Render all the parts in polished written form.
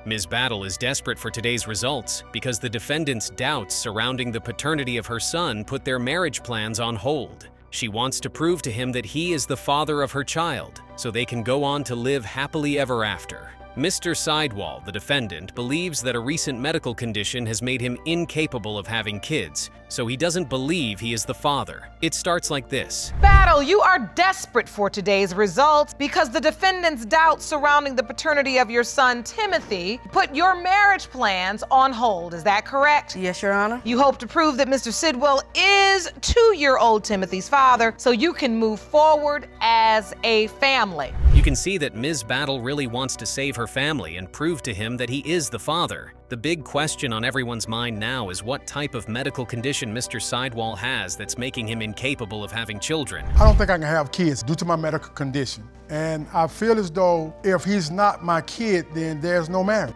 Ms. Battle is desperate for today's results because the defendant's doubts surrounding the paternity of her son put their marriage plans on hold. She wants to prove to him that he is the father of her child, so they can go on to live happily ever after. Mr. Sidwell, the defendant, believes that a recent medical condition has made him incapable of having kids, so he doesn't believe he is the father. It starts like this. Battle, you are desperate for today's results because the defendant's doubts surrounding the paternity of your son, Timothy, put your marriage plans on hold. Is that correct? Yes, Your Honor. You hope to prove that Mr. Sidwell is 2-year-old Timothy's father so you can move forward as a family. You can see that Ms. Battle really wants to save her family and prove to him that he is the father. The big question on everyone's mind now is what type of medical condition Mr. Sidwell has that's making him incapable of having children. I don't think I can have kids due to my medical condition. And I feel as though if he's not my kid, then there's no marriage.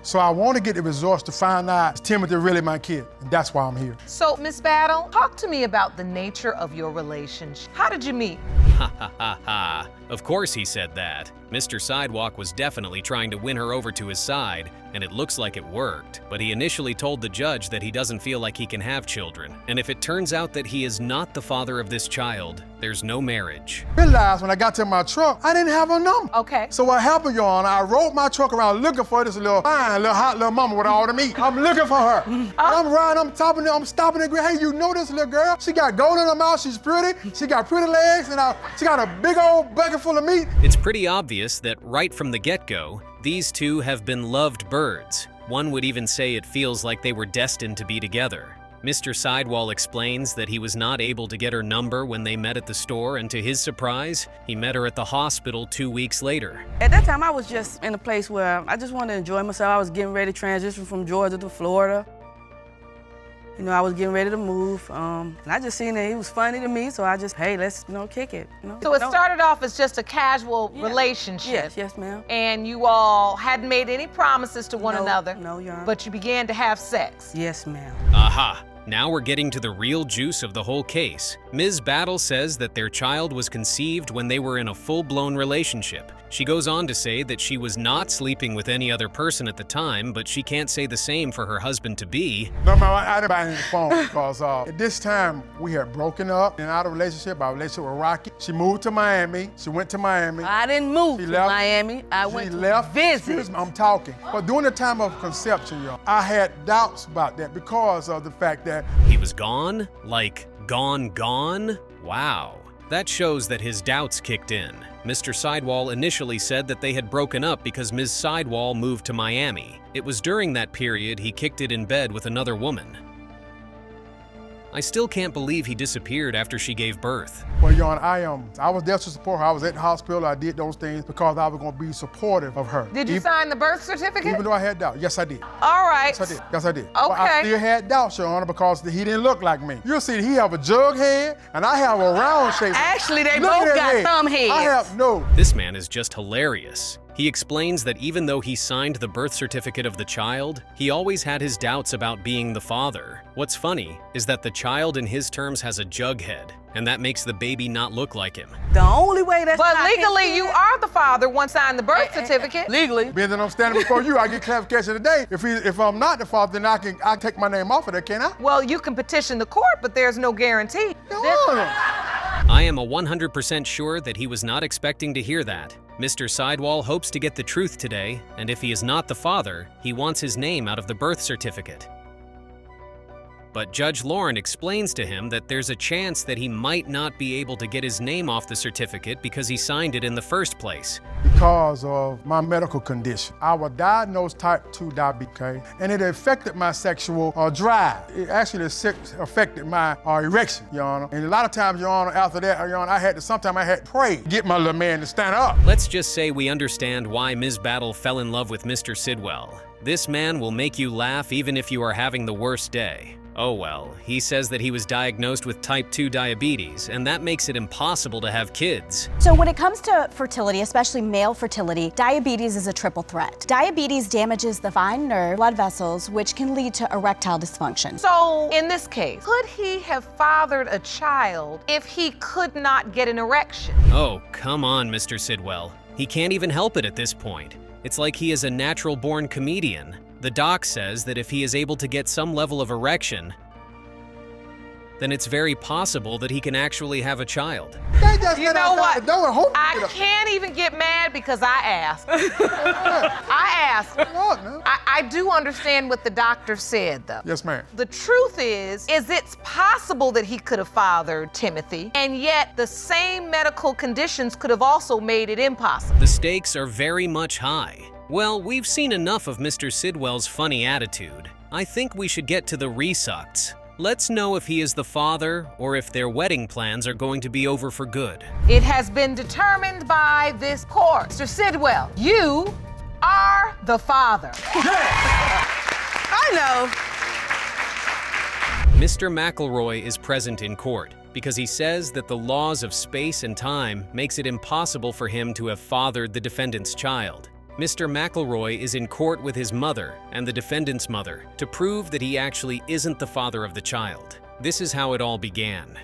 So I want to get the results to find out is Timothy really my kid, and that's why I'm here. So, Miss Battle, talk to me about the nature of your relationship. How did you meet? Ha ha ha ha. Of course he said that. Mr. Sidewalk was definitely trying to win her over to his side, and it looks like it worked. But he initially told the judge that he doesn't feel like he can have children. And if it turns out that he is not the father of this child, there's no marriage. I realized when I got to my truck, I didn't have a number. Okay. So what happened, Your Honor, I rode my truck around looking for this little fine, little hot little mama with all the meat. I'm looking for her. I'm riding, I'm stopping the hey, you know this little girl? She got gold in her mouth, she's pretty, she got pretty legs, and she got a big old bucket full of meat. It's pretty obvious that right from the get-go, these two have been loved birds. One would even say it feels like they were destined to be together. Mr. Sidewell explains that he was not able to get her number when they met at the store, and to his surprise, he met her at the hospital 2 weeks later. At that time, I was just in a place where I just wanted to enjoy myself. I was getting ready to transition from Georgia to Florida. You know, I was getting ready to move, and I just seen that he was funny to me, so I just, hey, let's, kick it. So it started off as just a casual relationship. Yes, ma'am. And you all hadn't made any promises to one another. No, Your Honor. But you began to have sex. Yes, ma'am. Aha! Now we're getting to the real juice of the whole case. Ms. Battle says that their child was conceived when they were in a full-blown relationship. She goes on to say that she was not sleeping with any other person at the time, but she can't say the same for her husband-to-be. No, I didn't buy any phone because at this time we had broken up and out of relationship. Our relationship was rocky. She moved to Miami. She went to Miami. I didn't move to Miami. I went to visit. Excuse me, I'm talking. But during the time of conception, y'all, I had doubts about that because of the fact that he was gone? Like, gone? Wow. That shows that his doubts kicked in. Mr. Sidewell initially said that they had broken up because Ms. Sidewell moved to Miami. It was during that period he kicked it in bed with another woman. I still can't believe he disappeared after she gave birth. Well, Your Honor, I was there to support her. I was at the hospital. I did those things because I was going to be supportive of her. Did you sign the birth certificate? Even though I had doubts. Yes, I did. All right. Yes, I did. Okay. But I still had doubts, Your Honor, because he didn't look like me. You'll see he have a jug head, and I have a round shape. Actually, they both got thumb heads. I have no. This man is just hilarious. He explains that even though he signed the birth certificate of the child, he always had his doubts about being the father. What's funny is that the child in his terms has a jug head, and that makes the baby not look like him. The only way that's But legally, you are the father once signed the birth certificate. Legally. Being that I'm standing before you, I get clarification today. If I'm not the father, then I take my name off of that, can I? Well, you can petition the court, but there's no guarantee. I am 100% sure that he was not expecting to hear that. Mr. Sidewell hopes to get the truth today, and if he is not the father, he wants his name out of the birth certificate. But Judge Lauren explains to him that there's a chance that he might not be able to get his name off the certificate because he signed it in the first place. Because of my medical condition. I was diagnosed type 2 diabetes, okay? And it affected my sexual drive. It actually affected my erection, Your Honor. And a lot of times, Your Honor, after that, Your Honor, sometimes I had to pray to get my little man to stand up. Let's just say we understand why Ms. Battle fell in love with Mr. Sidwell. This man will make you laugh even if you are having the worst day. Oh well, he says that he was diagnosed with type 2 diabetes, and that makes it impossible to have kids. So when it comes to fertility, especially male fertility, diabetes is a triple threat. Diabetes damages the fine nerve blood vessels, which can lead to erectile dysfunction. So in this case, could he have fathered a child if he could not get an erection? Oh, come on, Mr. Sidwell. He can't even help it at this point. It's like he is a natural-born comedian. The doc says that if he is able to get some level of erection, then it's very possible that he can actually have a child. You know what? I can't even get mad because I asked. I asked. I do understand what the doctor said, though. Yes, ma'am. The truth is it's possible that he could have fathered Timothy, and yet the same medical conditions could have also made it impossible. The stakes are very much high. Well, we've seen enough of Mr. Sidwell's funny attitude. I think we should get to the resucts. Let's know if he is the father or if their wedding plans are going to be over for good. It has been determined by this court. Mr. Sidwell, you are the father. I know. Mr. McElroy is present in court because he says that the laws of space and time makes it impossible for him to have fathered the defendant's child. Mr. McElroy is in court with his mother and the defendant's mother to prove that he actually isn't the father of the child. This is how it all began.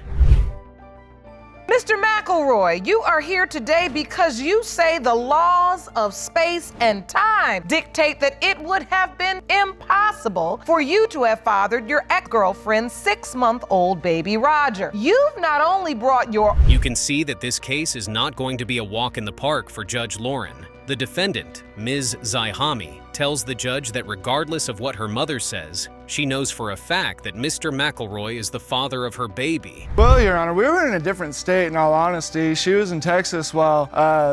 Mr. McElroy, you are here today because you say the laws of space and time dictate that it would have been impossible for you to have fathered your ex-girlfriend's 6-month-old baby Roger. You've not only brought your... You can see that this case is not going to be a walk in the park for Judge Lauren. The defendant, Ms. Zaihami, tells the judge that regardless of what her mother says, she knows for a fact that Mr. McElroy is the father of her baby. Well, Your Honor, we were in a different state, in all honesty. She was in Texas while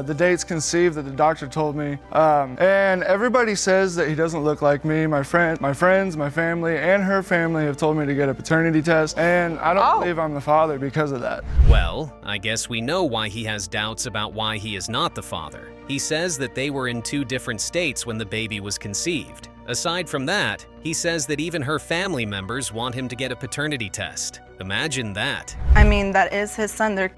the date's conceived that the doctor told me. And everybody says that he doesn't look like me. My friends, my family, and her family have told me to get a paternity test, and I don't believe I'm the father because of that. Well, I guess we know why he has doubts about why he is not the father. He says that they were in 2 different states when the baby was conceived. Aside from that, he says that even her family members want him to get a paternity test. Imagine that. I mean, that is his son. There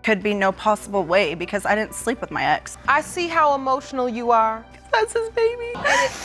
could be no possible way because I didn't sleep with my ex. I see how emotional you are. That's his baby.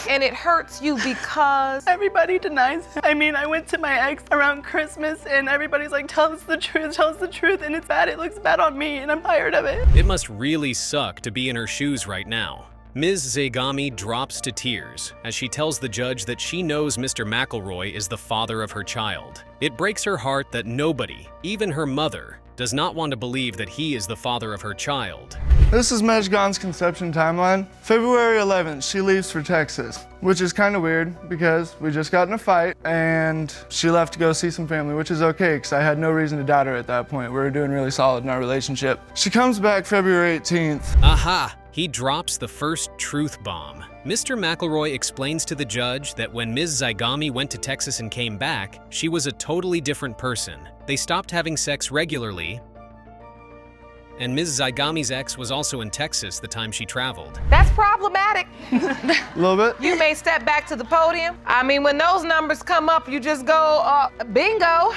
And it hurts you because... Everybody denies him. I mean, I went to my ex around Christmas and everybody's like, tell us the truth, and it's bad. It looks bad on me and I'm tired of it. It must really suck to be in her shoes right now. Ms. Zaihami drops to tears as she tells the judge that she knows Mr. McElroy is the father of her child. It breaks her heart that nobody, even her mother, does not want to believe that he is the father of her child. This is Mejgan's conception timeline. February 11th, she leaves for Texas, which is kind of weird because we just got in a fight and she left to go see some family, which is okay because I had no reason to doubt her at that point. We were doing really solid in our relationship. She comes back February 18th. Aha! He drops the first truth bomb. Mr. McElroy explains to the judge that when Ms. Zaihami went to Texas and came back, she was a totally different person. They stopped having sex regularly, and Ms. Zaihami's ex was also in Texas the time she traveled. That's problematic. A little bit. You may step back to the podium. I mean, when those numbers come up, you just go, bingo.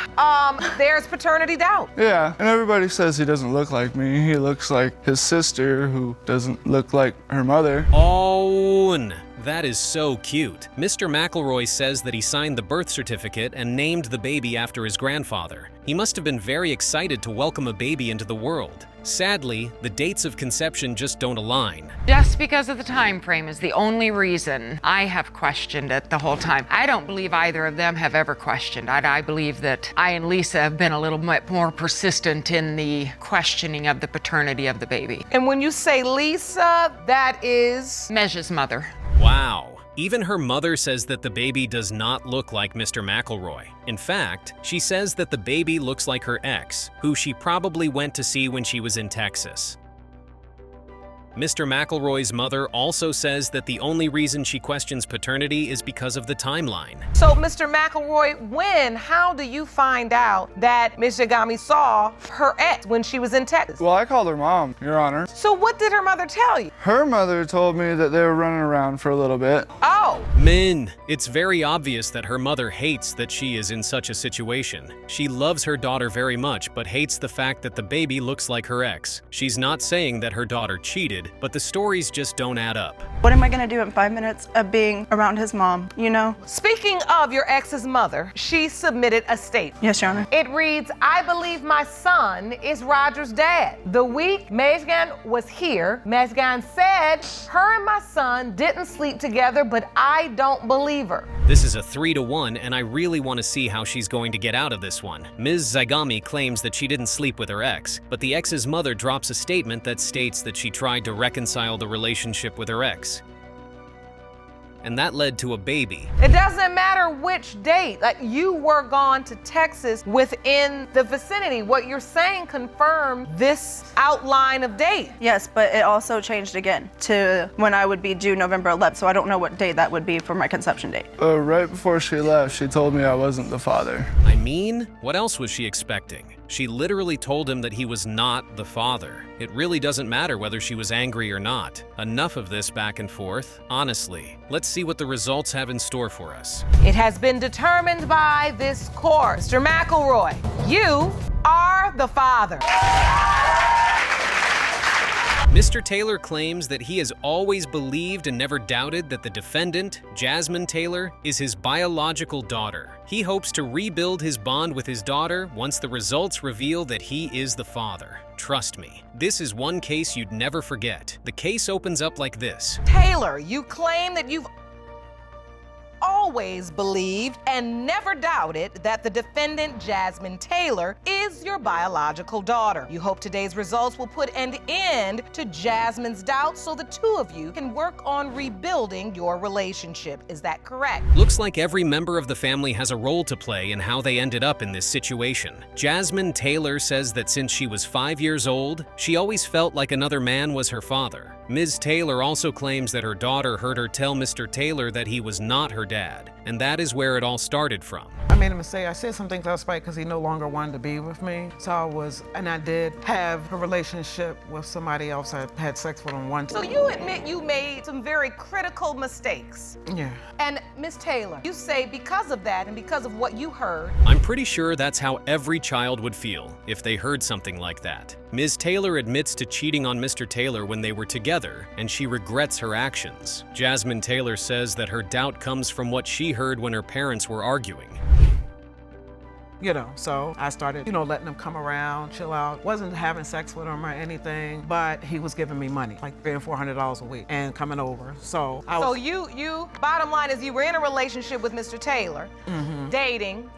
There's paternity doubt. Yeah, and everybody says he doesn't look like me. He looks like his sister who doesn't look like her mother. Oh, that is so cute. Mr. McElroy says that he signed the birth certificate and named the baby after his grandfather. He must have been very excited to welcome a baby into the world. Sadly, the dates of conception just don't align. Just because of the time frame is the only reason I have questioned it the whole time. I don't believe either of them have ever questioned it. I believe that I and Lisa have been a little bit more persistent in the questioning of the paternity of the baby. And when you say Lisa, that is... Mej's mother. Wow. Even her mother says that the baby does not look like Mr. McElroy. In fact, she says that the baby looks like her ex, who she probably went to see when she was in Texas. Mr. McElroy's mother also says that the only reason she questions paternity is because of the timeline. So, Mr. McElroy, how do you find out that Ms. Zaihami saw her ex when she was in Texas? Well, I called her mom, Your Honor. So what did her mother tell you? Her mother told me that they were running around for a little bit. Oh. Min, it's very obvious that her mother hates that she is in such a situation. She loves her daughter very much, but hates the fact that the baby looks like her ex. She's not saying that her daughter cheated, but the stories just don't add up. What am I gonna do in 5 minutes of being around his mom, you know? Speaking of your ex's mother, she submitted a statement. Yes, Your Honor. It reads, I believe my son is Roger's dad. The week Mezgan was here, Mezgan said her and my son didn't sleep together, but I don't believe her. This is a 3-1, and I really want to see how she's going to get out of this one. Ms. Zagami claims that she didn't sleep with her ex, but the ex's mother drops a statement that states that she tried to reconcile the relationship with her ex. And that led to a baby. It doesn't matter which date. Like, you were gone to Texas within the vicinity. What you're saying confirmed this outline of date. Yes, but it also changed again to when I would be due November 11th, so I don't know what date that would be for my conception date. Right before she left, she told me I wasn't the father. I mean, what else was she expecting? She literally told him that he was not the father. It really doesn't matter whether she was angry or not. Enough of this back and forth. Honestly, let's see what the results have in store for us. It has been determined by this court. Mr. McElroy, you are the father. Mr. Taylor claims that he has always believed and never doubted that the defendant, Jasmine Taylor, is his biological daughter. He hopes to rebuild his bond with his daughter once the results reveal that he is the father. Trust me, this is one case you'd never forget. The case opens up like this. Taylor, you claim that you've always believed and never doubted that the defendant, Jasmine Taylor, is your biological daughter. You hope today's results will put an end to Jasmine's doubts so the two of you can work on rebuilding your relationship. Is that correct? Looks like every member of the family has a role to play in how they ended up in this situation. Jasmine Taylor says that since she was 5 years old, she always felt like another man was her father. Ms. Taylor also claims that her daughter heard her tell Mr. Taylor that he was not her dad, and that is where it all started from. I made a mistake. I said some things out of spite because he no longer wanted to be with me. So I did have a relationship with somebody else. I had sex with him once. So you admit you made some very critical mistakes. Yeah. And Ms. Taylor, you say because of that and because of what you heard, I'm pretty sure that's how every child would feel if they heard something like that. Ms. Taylor admits to cheating on Mr. Taylor when they were together, and she regrets her actions. Jasmine Taylor says that her doubt comes from what she heard when her parents were arguing. You know, so I started, letting him come around, chill out. Wasn't having sex with him or anything, but he was giving me money, like $300 and $400 a week, and coming over. So you, bottom line is you were in a relationship with Mr. Taylor, dating,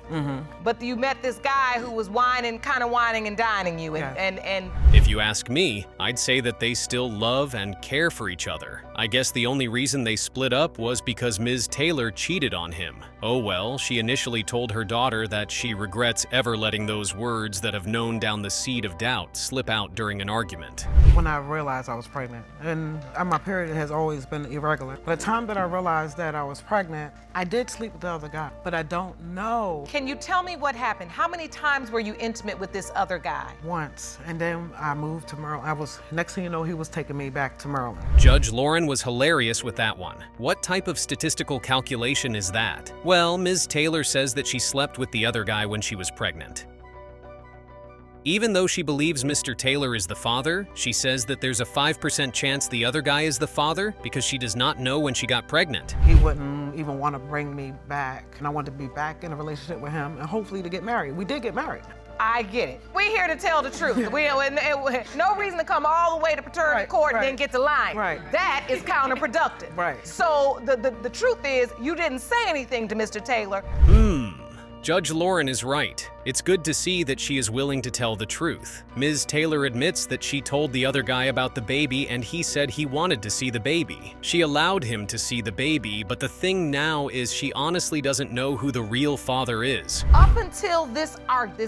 but you met this guy who was kind of whining and dining you, and If you ask me, I'd say that they still love and care for each other. I guess the only reason they split up was because Ms. Taylor cheated on him. Oh well, she initially told her daughter that she regrets ever letting those words that have known down the seed of doubt slip out during an argument. when I realized I was pregnant, and my period has always been irregular. By the time that I realized that I was pregnant, I did sleep with the other guy, but I don't know. Can you tell me what happened? How many times were you intimate with this other guy? Once, and then I moved to Maryland. Next thing you know, he was taking me back to Maryland. Judge Lauren was hilarious with that one. What type of statistical calculation is that? Well, Ms. Taylor says that she slept with the other guy when she was pregnant. Even though she believes Mr. Taylor is the father, she says that there's a 5% chance the other guy is the father because she does not know when she got pregnant. He wouldn't even want to bring me back, and I wanted to be back in a relationship with him and hopefully to get married. We did get married. I get it. We're here to tell the truth. No reason to come all the way to paternity court and then get to lying. Right. That is counterproductive. Right. So the truth is, you didn't say anything to Mr. Taylor. Judge Lauren is right. It's good to see that she is willing to tell the truth. Ms. Taylor admits that she told the other guy about the baby and he said he wanted to see the baby. She allowed him to see the baby, but the thing now is she honestly doesn't know who the real father is. Up until this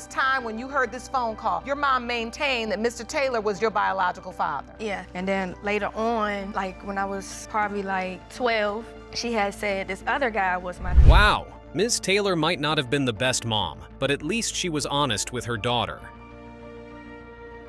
time when you heard this phone call, your mom maintained that Mr. Taylor was your biological father. Yeah, and then later on, like when I was probably like 12, she had said this other guy was my... Wow. Ms. Taylor might not have been the best mom, but at least she was honest with her daughter.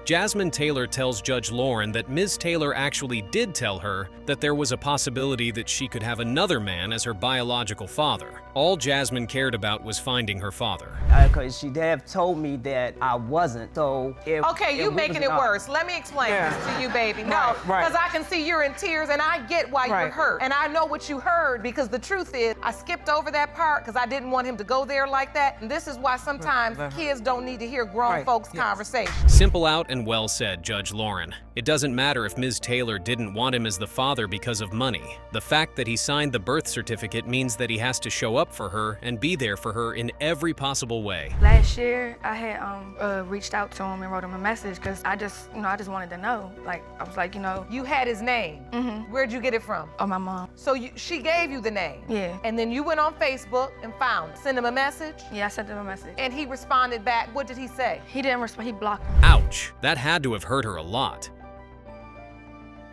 Jasmine Taylor tells Judge Lauren that Ms. Taylor actually did tell her that there was a possibility that she could have another man as her biological father. All Jasmine cared about was finding her father. Because she'd have told me that I wasn't, so if... Okay, you making it worse. Let me explain this to you, baby. No, because I can see you're in tears, and I get why you're hurt. And I know what you heard, because the truth is, I skipped over that part because I didn't want him to go there like that. And this is why sometimes kids don't need to hear grown folks' conversation. Simple out and well said, Judge Lauren. It doesn't matter if Ms. Taylor didn't want him as the father because of money. The fact that he signed the birth certificate means that he has to show up for her and be there for her in every possible way. Last year, I had reached out to him and wrote him a message because I just wanted to know. Like, I was like, You had his name. Where'd you get it from? Oh, my mom. So she gave you the name? Yeah. And then you went on Facebook and found it. Send him a message? Yeah, I sent him a message. And he responded back. What did he say? He didn't respond. He blocked me. Ouch. That had to have hurt her a lot.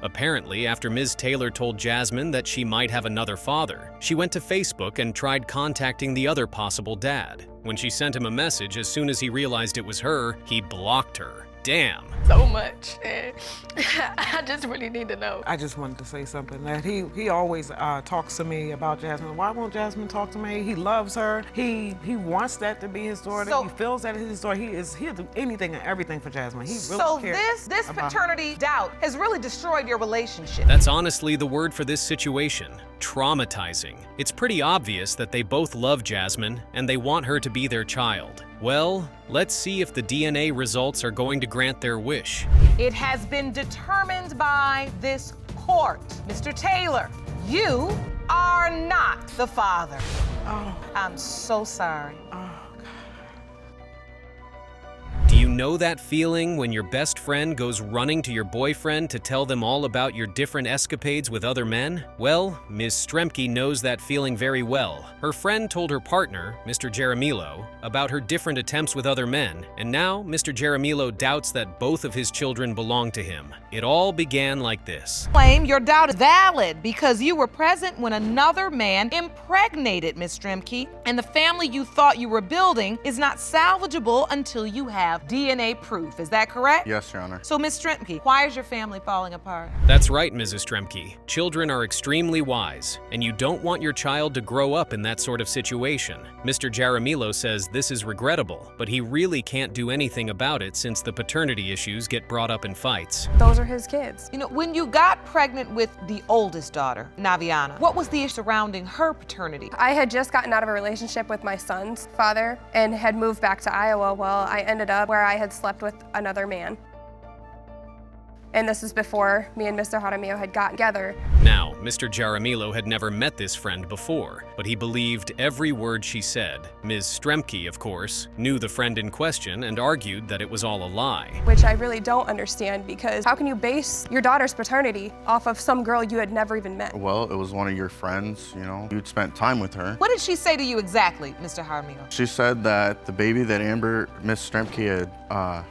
Apparently, after Ms. Taylor told Jasmine that she might have another father, she went to Facebook and tried contacting the other possible dad. When she sent him a message, as soon as he realized it was her, he blocked her. Damn. So much, and I just really need to know. I just wanted to say something that he always talks to me about Jasmine. Why won't Jasmine talk to me? He loves her. He wants that to be his daughter. He feels that is his daughter. He'll do anything and everything for Jasmine. He really cares. This paternity doubt has really destroyed your relationship. That's honestly the word for this situation. Traumatizing. It's pretty obvious that they both love Jasmine and they want her to be their child. Well, let's see if the DNA results are going to grant their wish. It has been determined by this court. Mr. Taylor, you are not the father. Oh. I'm so sorry. Do you know that feeling when your best friend goes running to your boyfriend to tell them all about your different escapades with other men? Well, Ms. Stremke knows that feeling very well. Her friend told her partner, Mr. Jaramillo, about her different attempts with other men, and now Mr. Jaramillo doubts that both of his children belong to him. It all began like this. Claim your doubt is valid because you were present when another man impregnated Ms. Stremke, and the family you thought you were building is not salvageable until you have DNA proof. Is that correct? Yes, Your Honor. So, Ms. Stremke, why is your family falling apart? That's right, Mrs. Stremke. Children are extremely wise, and you don't want your child to grow up in that sort of situation. Mr. Jaramillo says this is regrettable, but he really can't do anything about it since the paternity issues get brought up in fights. Those are his kids. When you got pregnant with the oldest daughter, Naviana, what was the issue surrounding her paternity? I had just gotten out of a relationship with my son's father and had moved back to Iowa. Well, I ended up where I had slept with another man. And this is before me and Mr. Jaramillo had gotten together. Now, Mr. Jaramillo had never met this friend before, but he believed every word she said. Ms. Stremke, of course, knew the friend in question and argued that it was all a lie. Which I really don't understand, because how can you base your daughter's paternity off of some girl you had never even met? Well, it was one of your friends, you'd spent time with her. What did she say to you exactly, Mr. Jaramillo? She said that the baby that Miss Stremke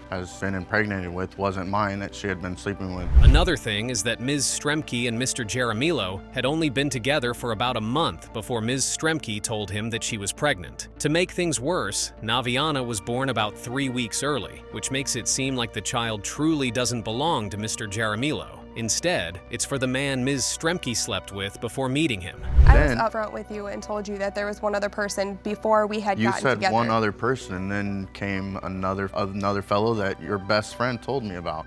has been impregnated with wasn't mine, that she had been sleeping with. Another thing is that Ms. Stremke and Mr. Jaramillo had only been together for about a month before Ms. Stremke told him that she was pregnant. To make things worse, Naviana was born about 3 weeks early, which makes it seem like the child truly doesn't belong to Mr. Jaramillo. Instead, it's for the man Ms. Stremke slept with before meeting him. I was upfront with you and told you that there was one other person before we had gotten together. You said one other person, and then came another fellow that your best friend told me about.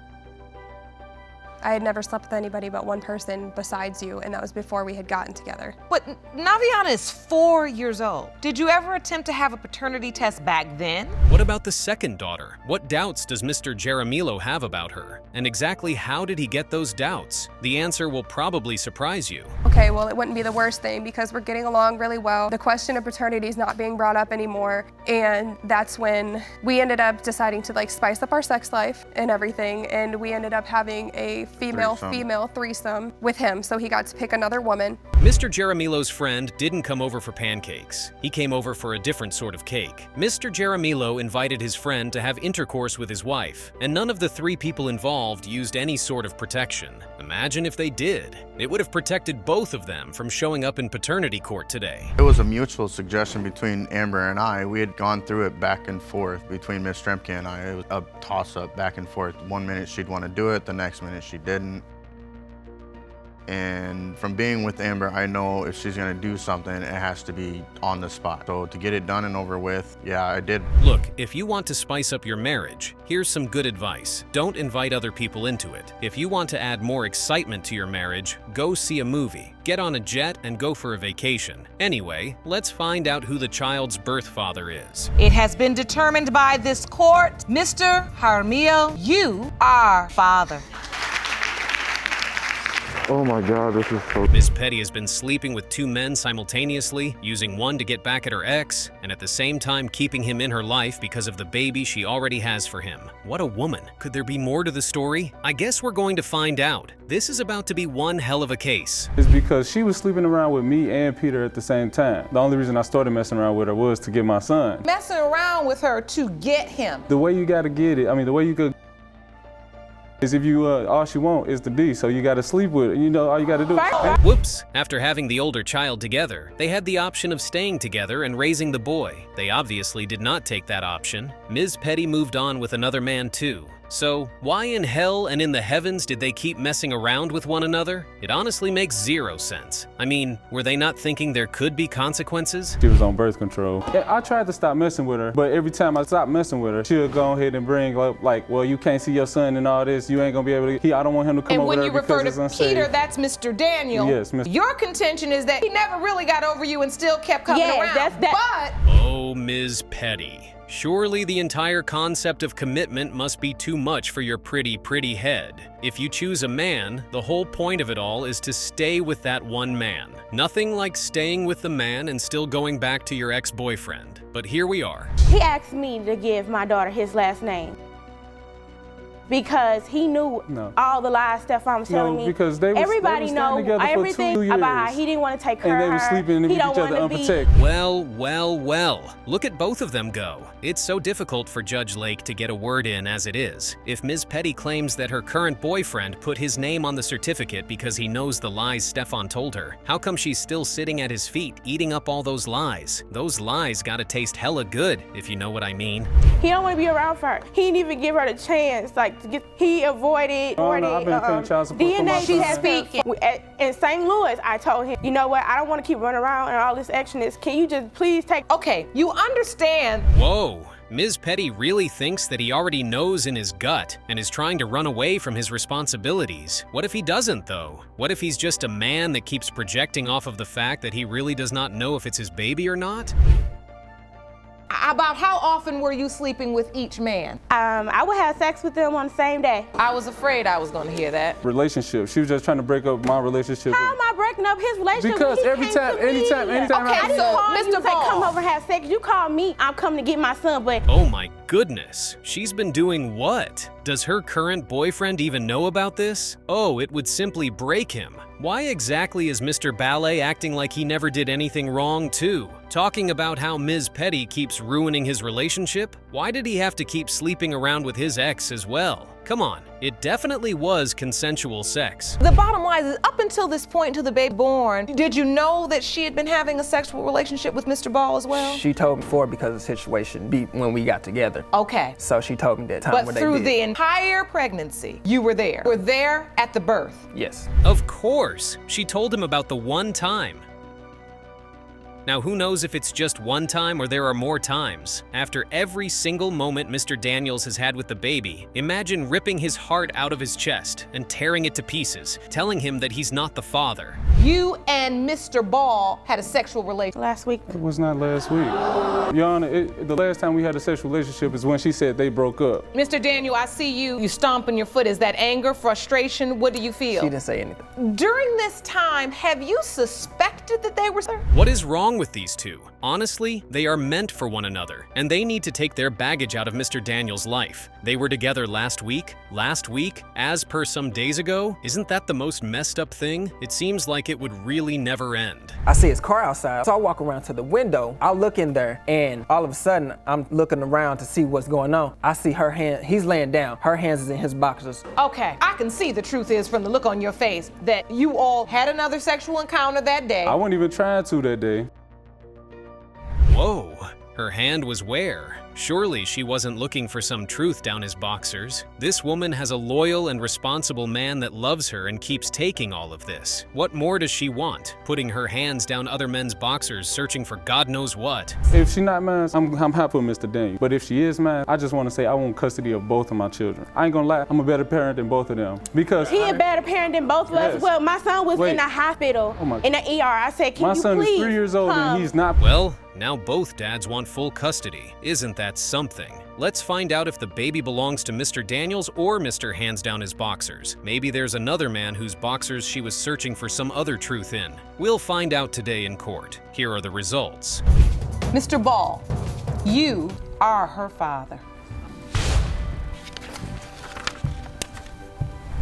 I had never slept with anybody but one person besides you, and that was before we had gotten together. But Naviana is 4 years old. Did you ever attempt to have a paternity test back then? What about the second daughter? What doubts does Mr. Jaramillo have about her? And exactly how did he get those doubts? The answer will probably surprise you. Okay, well, it wouldn't be the worst thing because we're getting along really well. The question of paternity is not being brought up anymore, and that's when we ended up deciding to spice up our sex life and everything, and we ended up having a female threesome with him, so he got to pick another woman. Mr. Jaramillo's friend didn't come over for pancakes. He came over for a different sort of cake. Mr. Jaramillo invited his friend to have intercourse with his wife, and none of the 3 people involved used any sort of protection. Imagine if they did. It would have protected both both of them from showing up in paternity court today. It was a mutual suggestion between Amber and I. We had gone through it back and forth between Ms. Stremke and I. It was a toss-up back and forth. One minute she'd want to do it, the next minute she didn't. And from being with Amber, I know if she's gonna do something, it has to be on the spot. So to get it done and over with, yeah, I did. Look, if you want to spice up your marriage, here's some good advice. Don't invite other people into it. If you want to add more excitement to your marriage, go see a movie, get on a jet, and go for a vacation. Anyway, let's find out who the child's birth father is. It has been determined by this court, Mr. Jaramillo, you are father. Oh my God, this is so... Ms. Petty has been sleeping with two men simultaneously, using one to get back at her ex, and at the same time keeping him in her life because of the baby she already has for him. What a woman. Could there be more to the story? I guess we're going to find out. This is about to be one hell of a case. It's because she was sleeping around with me and Peter at the same time. The only reason I started messing around with her was to get my son. Messing around with her to get him. The way you gotta get it, the way you could is if you, all she want is the D, so you gotta sleep with it. All you gotta do. Whoops. After having the older child together, they had the option of staying together and raising the boy. They obviously did not take that option. Ms. Petty moved on with another man too. So why in hell and in the heavens did they keep messing around with one another? It honestly makes zero sense. Were they not thinking there could be consequences? She was on birth control. Yeah, I tried to stop messing with her, but every time I stopped messing with her, she'll go ahead and bring up like, well, you can't see your son and all this. You ain't gonna be able to. I don't want him to come over there because it's unsafe. And when you refer to Peter, that's Mr. Daniel. Yes, Mr. Your contention is that he never really got over you and still kept coming around. But oh, Ms. Petty. Surely the entire concept of commitment must be too much for your pretty, pretty head. If you choose a man, the whole point of it all is to stay with that one man. Nothing like staying with the man and still going back to your ex-boyfriend. But here we are. He asked me to give my daughter his last name because he knew all the lies Stefan was telling me. Because everybody know everything about how he didn't want to take her. And they were sleeping with each other unprotected. Well, well, well. Look at both of them go. It's so difficult for Judge Lake to get a word in as it is. If Ms. Petty claims that her current boyfriend put his name on the certificate because he knows the lies Stefan told her, how come she's still sitting at his feet eating up all those lies? Those lies gotta taste hella good, if you know what I mean. He don't want to be around for her. He didn't even give her the chance. He avoided I've been paying child support DNA for my son. In St. Louis, I told him, you know what, I don't want to keep running around and all this action is, can you just please take... Okay, you understand. Whoa. Ms. Petty really thinks that he already knows in his gut and is trying to run away from his responsibilities. What if he doesn't, though? What if he's just a man that keeps projecting off of the fact that he really does not know if it's his baby or not? About how often were you sleeping with each man? I would have sex with them on the same day. I was afraid I was going to hear that. Relationship. She was just trying to break up my relationship. How am I breaking up his relationship? Because anytime. Okay, I didn't call you to say come over and have sex. You called me, I'm coming to get my son, but... Oh my goodness. She's been doing what? Does her current boyfriend even know about this? Oh, it would simply break him. Why exactly is Mr. Ballet acting like he never did anything wrong too? Talking about how Ms. Petty keeps ruining his relationship? Why did he have to keep sleeping around with his ex as well? Come on, it definitely was consensual sex. The bottom line is, up until this point, until the baby born, did you know that she had been having a sexual relationship with Mr. Ball as well? She told me before because of the situation when we got together. Okay. So she told me that time but when they through did. the entire pregnancy, you were there. You were there at the birth. Yes. Of course. She told him about the one time. Now, who knows if it's just one time or there are more times? After every single moment Mr. Daniels has had with the baby, imagine ripping his heart out of his chest and tearing it to pieces, telling him that he's not the father. You and Mr. Ball had a sexual relationship last week. It was not last week. Your Honor, the last time we had a sexual relationship is when she said they broke up. Mr. Daniel, I see you stomping your foot. Is that anger, frustration? What do you feel? She didn't say anything. During this time, have you suspected that they were... What is wrong with these two? Honestly, they are meant for one another, and they need to take their baggage out of Mr. Daniels' life. They were together last week, as per some days ago. Isn't that the most messed up thing? It seems like it would really never end. I see his car outside, so I walk around to the window. I look in there, and all of a sudden, I'm looking around to see what's going on. I see her hand, he's laying down. Her hands is in his boxers. Okay, I can see the truth is from the look on your face that you all had another sexual encounter that day. I wasn't even trying to that day. Whoa, her hand was where? Surely she wasn't looking for some truth down his boxers. This woman has a loyal and responsible man that loves her and keeps taking all of this. What more does she want? Putting her hands down other men's boxers, searching for God knows what. If she's not mine, I'm happy with Mr. Daniel. But if she is mine, I just want to say I want custody of both of my children. I ain't gonna lie, I'm a better parent than both of them. Because he a better parent than both of us. Yes. Well, my son was Wait. in the hospital, in the ER. I said, can my you son please is 3 years old come? and he's not. Well, now both dads want full custody. Isn't that something? Let's find out if the baby belongs to Mr. Daniels or Mr. Hands Down His Boxers. Maybe there's another man whose boxers she was searching for some other truth in. We'll find out today in court. Here are the results. Mr. Ball, you are her father.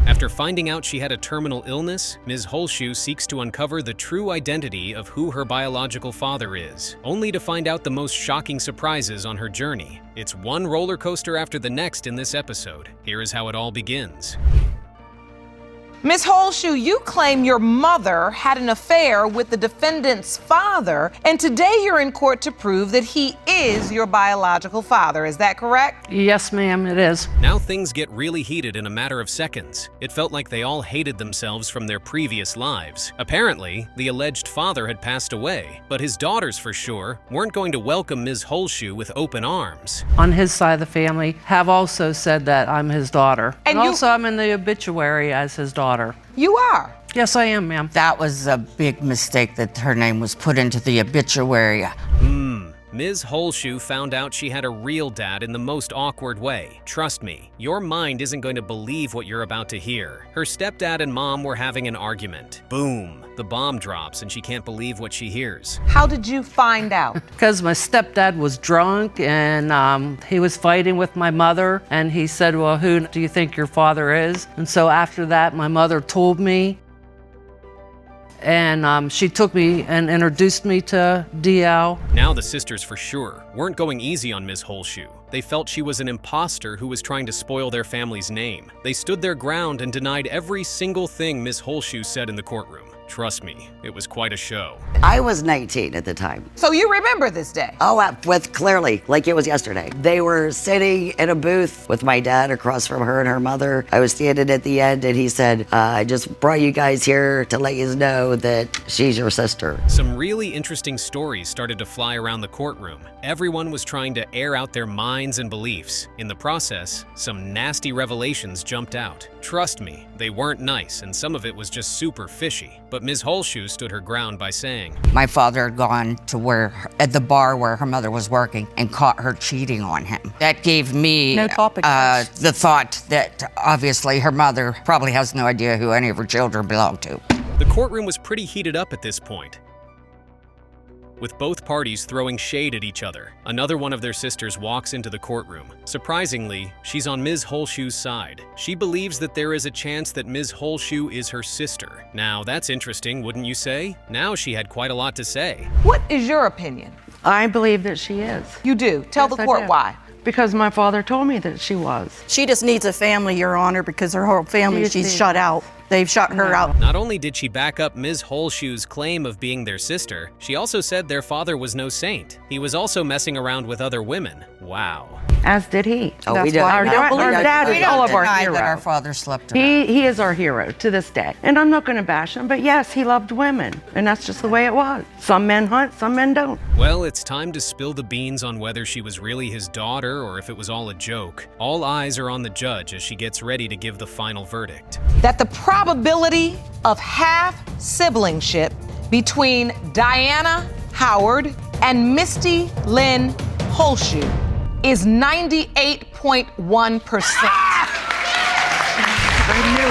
After finding out she had a terminal illness, Ms. Holshue seeks to uncover the true identity of who her biological father is, only to find out the most shocking surprises on her journey. It's one roller coaster after the next in this episode. Here is how it all begins. Ms. Holshue, you claim your mother had an affair with the defendant's father, and today you're in court to prove that he is your biological father. Is that correct? Yes, ma'am, it is. Now things get really heated in a matter of seconds. It felt like they all hated themselves from their previous lives. Apparently, the alleged father had passed away, but his daughters, for sure, weren't going to welcome Ms. Holshue with open arms. On his side of the family have also said that I'm his daughter. And also I'm in the obituary as his daughter. You are? Yes, I am, ma'am. That was a big mistake that her name was put into the obituary. Ms. Holshue found out she had a real dad in the most awkward way. Trust me, your mind isn't going to believe what you're about to hear. Her stepdad and mom were having an argument. Boom, the bomb drops and she can't believe what she hears. How did you find out? Because my stepdad was drunk and he was fighting with my mother, and he said, well, who do you think your father is? And so after that, my mother told me, and she took me and introduced me to DL. Now the sisters for sure weren't going easy on Ms. Holshue. They felt she was an imposter who was trying to spoil their family's name. They stood their ground and denied every single thing Ms. Holshue said in the courtroom. Trust me, it was quite a show. I was 19 at the time. So you remember this day? Oh, with clearly, like it was yesterday. They were sitting in a booth with my dad across from her and her mother. I was standing at the end and he said, I just brought you guys here to let you know that she's your sister. Some really interesting stories started to fly around the courtroom. Everyone was trying to air out their minds and beliefs. In the process, some nasty revelations jumped out. Trust me, they weren't nice and some of it was just super fishy. But Ms. Holshue stood her ground by saying, My father had gone to at the bar where her mother was working and caught her cheating on him. That gave me No topic. The thought that obviously her mother probably has no idea who any of her children belong to. The courtroom was pretty heated up at this point, with both parties throwing shade at each other. Another one of their sisters walks into the courtroom. Surprisingly, she's on Ms. Holshue's side. She believes that there is a chance that Ms. Holshue is her sister. Now, that's interesting, wouldn't you say? Now she had quite a lot to say. What is your opinion? I believe that she is. You do? Tell Yes, the I court do. why. Because my father told me that she was. She just needs a family, Your Honor, because her whole family, she's shut out. They've shut her out. Not only did she back up Ms. Holshue's claim of being their sister, she also said their father was no saint. He was also messing around with other women. Wow. As did he. Oh, That's we don't. why our dad We is don't all of our deny hero. that our father slept around. He is our hero to this day. And I'm not going to bash him, but yes, he loved women. And that's just the way it was. Some men hunt, some men don't. Well, it's time to spill the beans on whether she was really his daughter or if it was all a joke. All eyes are on the judge as she gets ready to give the final verdict. That the probability of half-siblingship between Diana Howard and Misty Lynn Holshue is 98.1%. I knew